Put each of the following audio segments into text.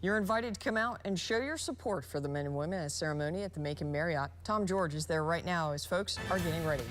You're invited to come out and show your support for the men and women at a ceremony at the Macon Marriott. Tom George is there right now as folks are getting ready.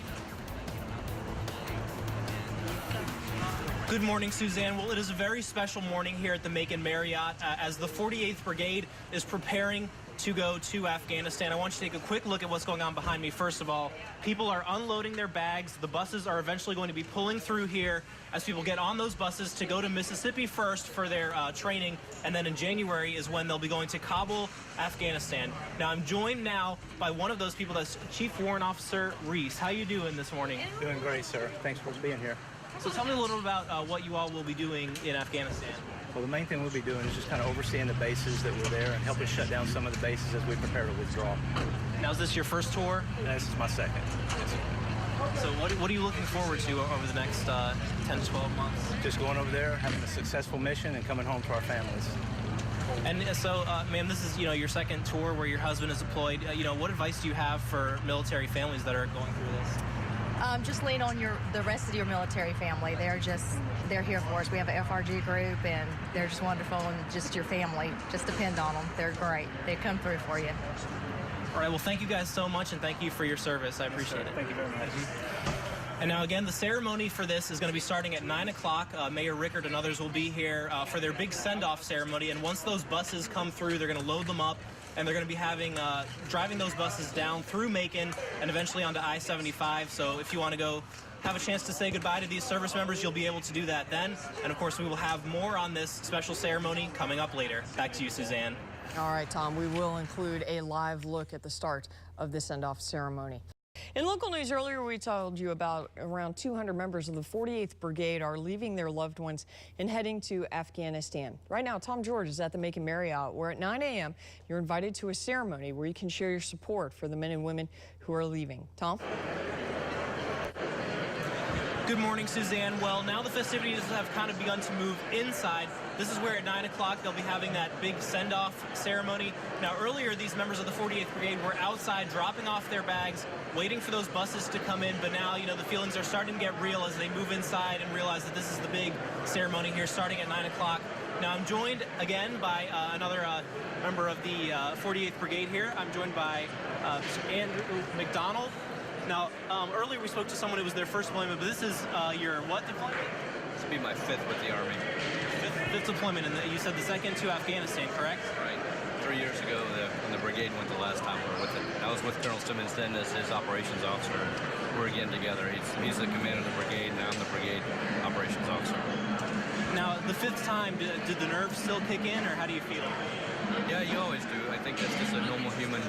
Good morning, Suzanne. Well, it is a very special morning here at the Macon Marriott as the 48th Brigade is preparing to go to Afghanistan. I want you to take a quick look at what's going on behind me. First of all, people are unloading their bags. The buses are eventually going to be pulling through here as people get on those buses to go to Mississippi first for their training, and then in January is when they'll be going to Kabul, Afghanistan. Now, I'm joined now by one of those people. That's Chief Warrant Officer Reese. How you doing this morning? Doing great, sir. Thanks for being here. So tell me a little about what you all will be doing in Afghanistan. Well, the main thing we'll be doing is just kind of overseeing the bases that were there and helping shut down some of the bases as we prepare to withdraw. Now, is this your first tour? This is my second. So what are you looking forward to over the next 10 to 12 months? Just going over there, having a successful mission, and coming home to our families. And so, ma'am, this is your second tour where your husband is deployed. What advice do you have for military families that are going through this? Just lean on the rest of your military family. They're here for us. We have an FRG group, and they're just wonderful, and just your family. Just depend on them. They're great. They come through for you. All right, well, thank you guys so much, and thank you for your service. I appreciate it. Thank you very much. And now, again, the ceremony for this is going to be starting at 9 o'clock. Mayor Rickard and others will be here for their big send-off ceremony, and once those buses come through, they're going to load them up, and they're going to be driving those buses down through Macon and eventually onto I-75. So if you want to go have a chance to say goodbye to these service members, you'll be able to do that then. And, of course, we will have more on this special ceremony coming up later. Back to you, Suzanne. All right, Tom, we will include a live look at the start of the send-off ceremony. In local news earlier, we told you about around 200 members of the 48th Brigade are leaving their loved ones and heading to Afghanistan. Right now, Tom George is at the Macon Marriott, where at 9 a.m. you're invited to a ceremony where you can share your support for the men and women who are leaving. Tom? Good morning, Suzanne. Well, now the festivities have kind of begun to move inside. This is where at 9 o'clock they'll be having that big send-off ceremony. Now, earlier, these members of the 48th Brigade were outside dropping off their bags, waiting for those buses to come in. But now, the feelings are starting to get real as they move inside and realize that this is the big ceremony here starting at 9 o'clock. Now, I'm joined again by another member of the 48th Brigade here. I'm joined by Mr. Andrew McDonald. Now, earlier we spoke to someone who was their first deployment, but this is your what deployment? This will be my fifth with the Army. Fifth deployment, and you said the second to Afghanistan, correct? Right. 3 years ago, when the brigade went the last time we were with it. I was with Colonel Simmons then as his operations officer. We're again together. He's the commander of the brigade, and I'm the brigade operations officer. Now, the fifth time, did the nerves still kick in, or how do you feel? Yeah, you always do. I think that's just a normal human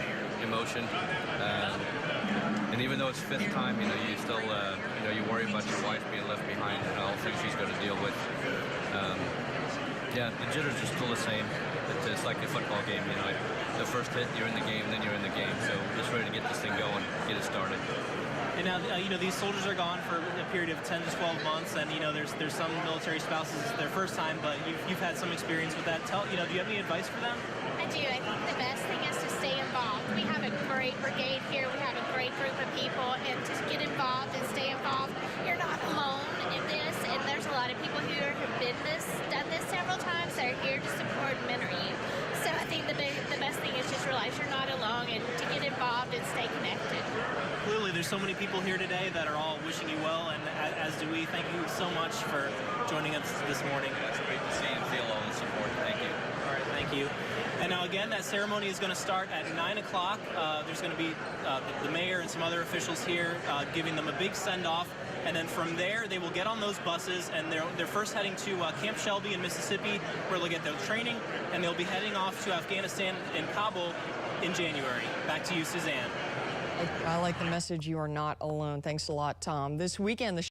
emotion. And even though it's fifth time, you still, you worry about your wife being left behind and all the things she's going to deal with. Yeah, the jitters are still the same. It's like a football game, The first hit, you're in the game, then you're in the game. So just ready to get this thing going, get it started. And now, these soldiers are gone for a period of 10 to 12 months, and, there's some military spouses, it's their first time, but you've had some experience with that. Do you have any advice for them? I do. I think the best thing is to stay involved. We have a great brigade here. We have a great group of people, and just get involved and stay involved. You're not alone in this, and there's a lot of people here who have done this several times. They're here to support and mentor you. So I think the best thing is just realize you're not alone and to get involved and stay connected. Clearly, there's so many people here today that are all wishing you well, and as do we. Thank you so much for joining us this morning. It's great to see and feel all the support. Thank you. All right, thank you. And now, again, that ceremony is going to start at 9 o'clock. There's going to be the mayor and some other officials here giving them a big send-off. And then from there, they will get on those buses, and they're first heading to Camp Shelby in Mississippi, where they'll get their training, and they'll be heading off to Afghanistan in Kabul in January. Back to you, Suzanne. I like the message, you are not alone. Thanks a lot, Tom. This weekend, the